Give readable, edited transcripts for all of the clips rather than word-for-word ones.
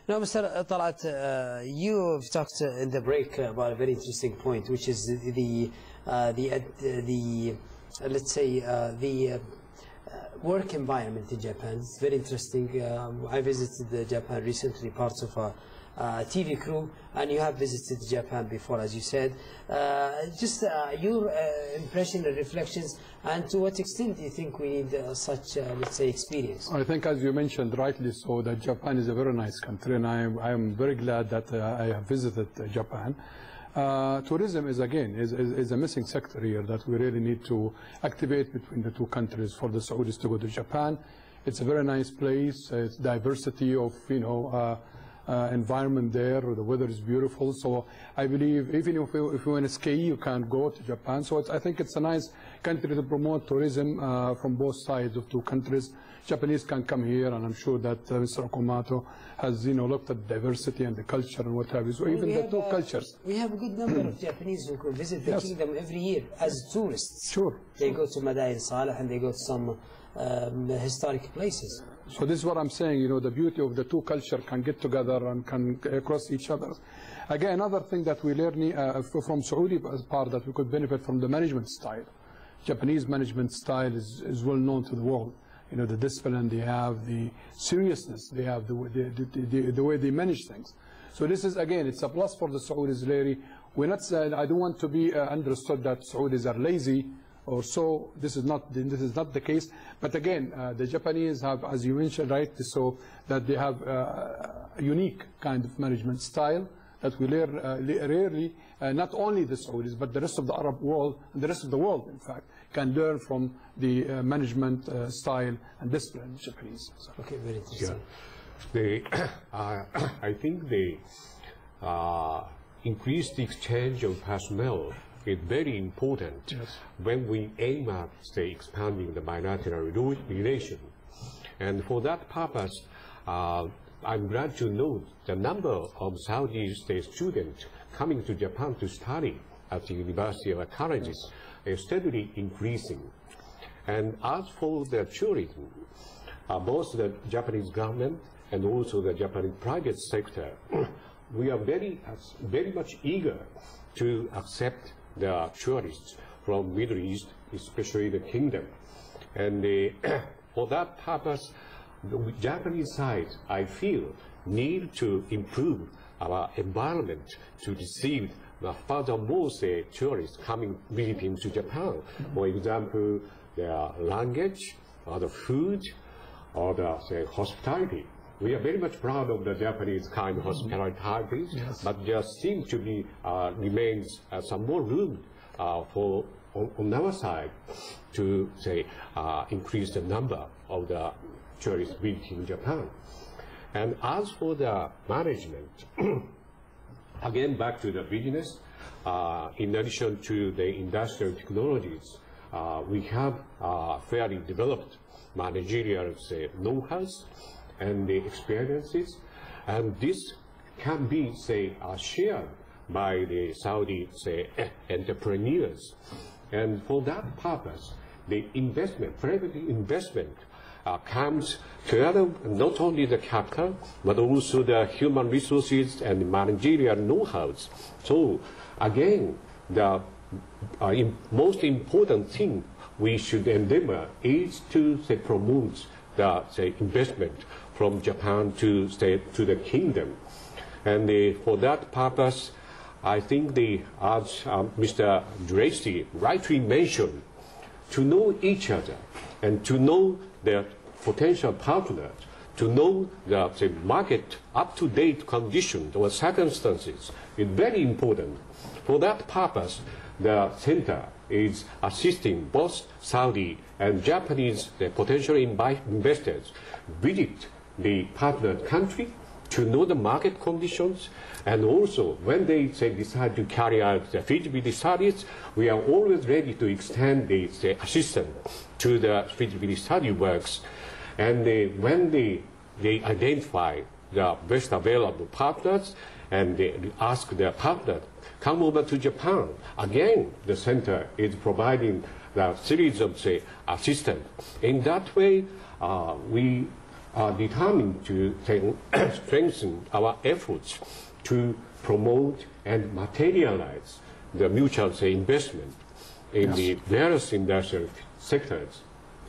No, Mr. طلعت, you've talked in the break about a very interesting point, which is the let's say the work environment in Japan. It's very interesting. I visited Japan recently, parts of a TV crew, and you have visited Japan before, as you said. Just your impression and reflections, and to what extent do you think we need such, let's say, experience? I think, as you mentioned rightly so, that Japan is a very nice country, and I am very glad that I have visited Japan. Tourism is a missing sector here that we really need to activate between the two countries for the Saudis to go to Japan. It's a very nice place. It's diversity of environment there. The weather is beautiful. So I believe even if you want to ski, you can go to Japan. So I think it's a nice country to promote tourism from both sides of two countries. Japanese can come here, and I'm sure that Mr. Okumato has looked at diversity and the culture and what have you. So even the two cultures. We have a good number of Japanese who visit the kingdom every year as tourists. Sure. They go to Madain Saleh and they go to some historic places. So this is what I'm saying, the beauty of the two cultures can get together and can cross each other. Again, another thing that we learn from Saudi as part that we could benefit from the management style. Japanese management style is well known to the world. The discipline they have, the seriousness they have, the way they manage things. So this is, again, it's a plus for the Saudis, really. We're not saying, I don't want to be understood that Saudis are lazy or so. This is not the case. But again, the Japanese have, as you mentioned, right, so that they have a unique kind of management style that we learn rarely, not only the Saudis, but the rest of the Arab world, and the rest of the world, in fact, can learn from the management style and discipline of Japanese. So. Okay, very interesting. Yeah. I think the increased exchange of personnel is very important when we aim at, say, expanding the bilateral relation. And for that purpose, I'm glad to note the number of Saudi students coming to Japan to study at the university or colleges is steadily increasing. And as for the tourism, both the Japanese government and also the Japanese private sector, we are very much eager to accept the tourists from Middle East, especially the kingdom. And for that purpose, the Japanese side, I feel, need to improve our environment to receive furthermore, say, tourists coming visiting to Japan. For example, their language, or the food, or the, say, hospitality. We are very much proud of the Japanese kind of hospitality, but there seems to be remains some more room for on our side to, say, increase the number of the tourists visiting Japan. And as for the management, again, back to the business, in addition to the industrial technologies, we have fairly developed managerial, say, know-hows and the experiences, and this can be, say, shared by the Saudi, say, entrepreneurs. And for that purpose, the investment, private investment, comes together not only the capital, but also the human resources and the managerial know-hows. So again, the most important thing we should endeavor is to, say, promote the, say, investment from Japan to, say, to the kingdom. And for that purpose, I think as Mr. Dracy rightly mentioned, to know each other and to know their potential partners, to know the, say, market up-to-date conditions or circumstances is very important. For that purpose, the center is assisting both Saudi and Japanese potential investors visit the partner country to know the market conditions, and also when they, say, decide to carry out the feasibility studies, we are always ready to extend the, say, assistance to the feasibility study works. And when they identify the best available partners and they ask their partner, come over to Japan. Again, the center is providing the series of, say, assistance. In that way, we are determined to strengthen our efforts to promote and materialize the mutual investment in the various industrial sectors.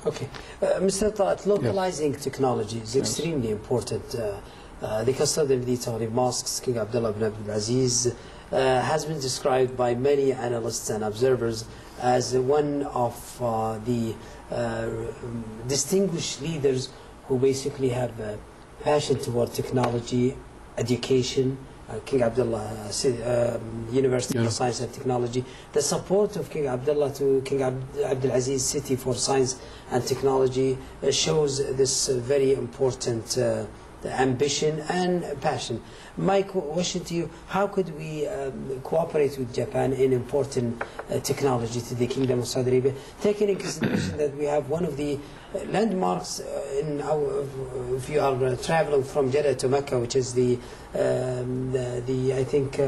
Okay. Mr. Talat, localizing technology is extremely important. The custody of the Tahrir mosques, King Abdullah ibn Abdul Aziz, has been described by many analysts and observers as one of the distinguished leaders who basically have a passion toward technology, education, King Abdullah University of Science and Technology, the support of King Abdullah to King Abdul Aziz City for Science and Technology shows this very important ambition and passion. My question to you, how could we cooperate with Japan in important technology to the Kingdom of Saudi Arabia, taking into consideration that we have one of the landmarks in our, if you are traveling from Jeddah to Mecca, which is the I think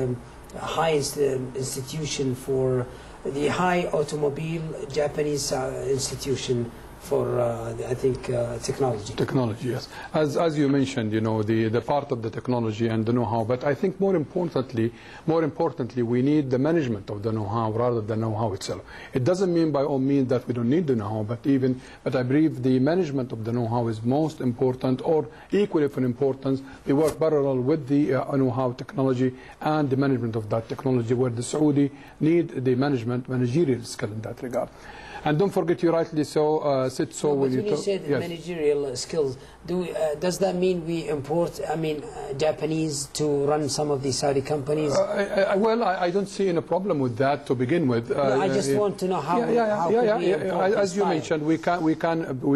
highest institution for the high automobile Japanese institution for I think technology. Technology, yes. As you mentioned, you know, the part of the technology and the know-how. But I think more importantly, we need the management of the know-how rather than the know-how itself. It doesn't mean by all means that we don't need the know-how, but I believe the management of the know-how is most important, or equally of importance. They work parallel with the know-how technology and the management of that technology, where the Saudi need the managerial skill in that regard. And don't forget, you rightly said so when you say the managerial skills, does that mean we import, Japanese to run some of these Saudi companies? Well, I don't see any problem with that to begin with. No, I just want to know how could we import as you mentioned, we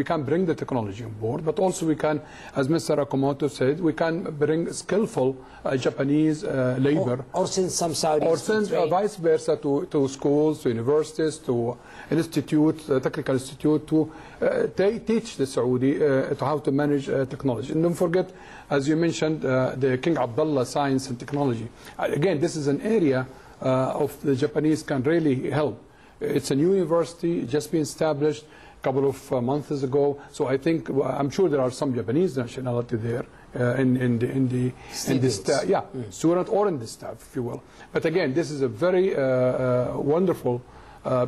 can bring the technology on board, but also we can, as Mr. Akamoto said, we can bring skillful Japanese labor. Or send some Saudis. Or send vice versa to schools, to universities, to institutes, technical institute, to teach the Saudi how to manage technology. And don't forget, as you mentioned, the King Abdullah Science and Technology. Again, this is an area of the Japanese can really help. It's a new university, just been established a couple of months ago. So I think, I'm sure there are some Japanese nationality there in the staff, student or in the staff, if you will. But again, this is a very wonderful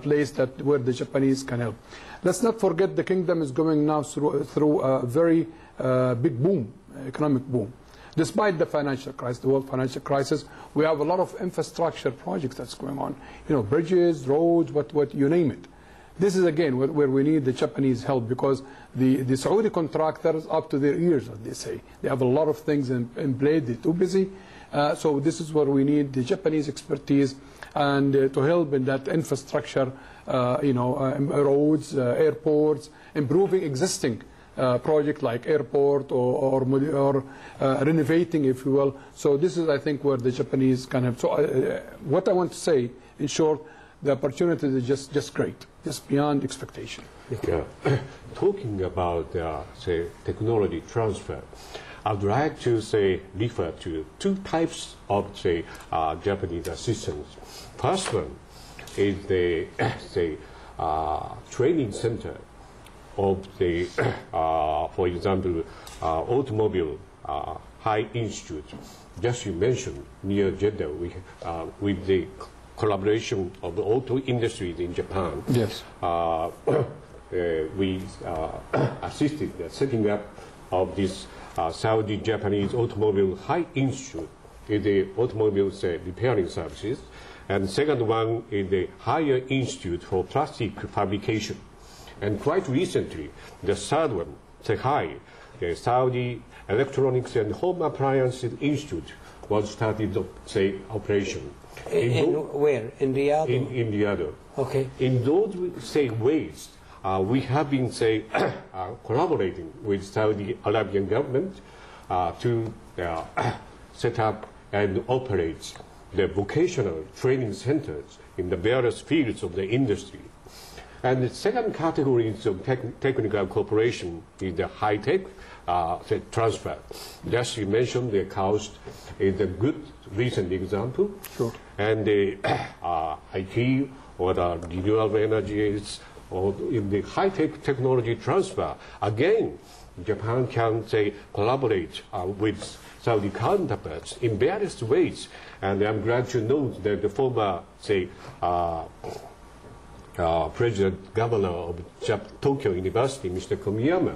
place where the Japanese can help. Let's not forget the kingdom is going now through a very big boom, economic boom. Despite the financial crisis, the world financial crisis, we have a lot of infrastructure projects that's going on. You know, bridges, roads, what you name it. This is again where we need the Japanese help, because the Saudi contractors up to their ears, as they say. They have a lot of things in play. They're too busy. So this is where we need the Japanese expertise and to help in that infrastructure, roads, airports, improving existing project like airport or renovating, if you will. So this is, I think, where the Japanese can help. So what I want to say, in short, the opportunity is just great, just beyond expectation. Yeah. Talking about, say, technology transfer, I'd like to refer to two types of Japanese assistance. First one is the training center of the, for example, automobile high institute. Just you mentioned near Jeddah, with the collaboration of the auto industries in Japan. Yes. We assisted the setting up of this Saudi-Japanese Automobile High Institute in the automobile repairing services. And second one is the Higher Institute for Plastic Fabrication. And quite recently, the third one, the Saudi Electronics and Home Appliances Institute, was started, operation. Where? In Riyadh? In Riyadh. Okay. In those, ways, we have been, collaborating with Saudi Arabian government to set up and operate the vocational training centers in the various fields of the industry. And the second category of technical cooperation is the high-tech transfer. Just you mentioned the cost is a good recent example. Sure. And the IT or the renewable energies or in the high-tech technology transfer, again, Japan can, say, collaborate with Saudi counterparts in various ways. And I'm glad to know that the former, say, President Governor of Tokyo University, Mr. Komiyama,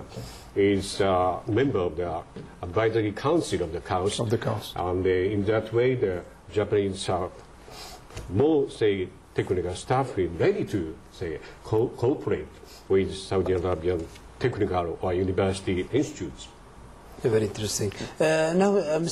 is a member of the Advisory Council of the Council. And in that way, the Japanese are more, say, technical staff is ready to, say, cooperate with Saudi Arabian technical or university institutes. Very interesting. Now, Mr.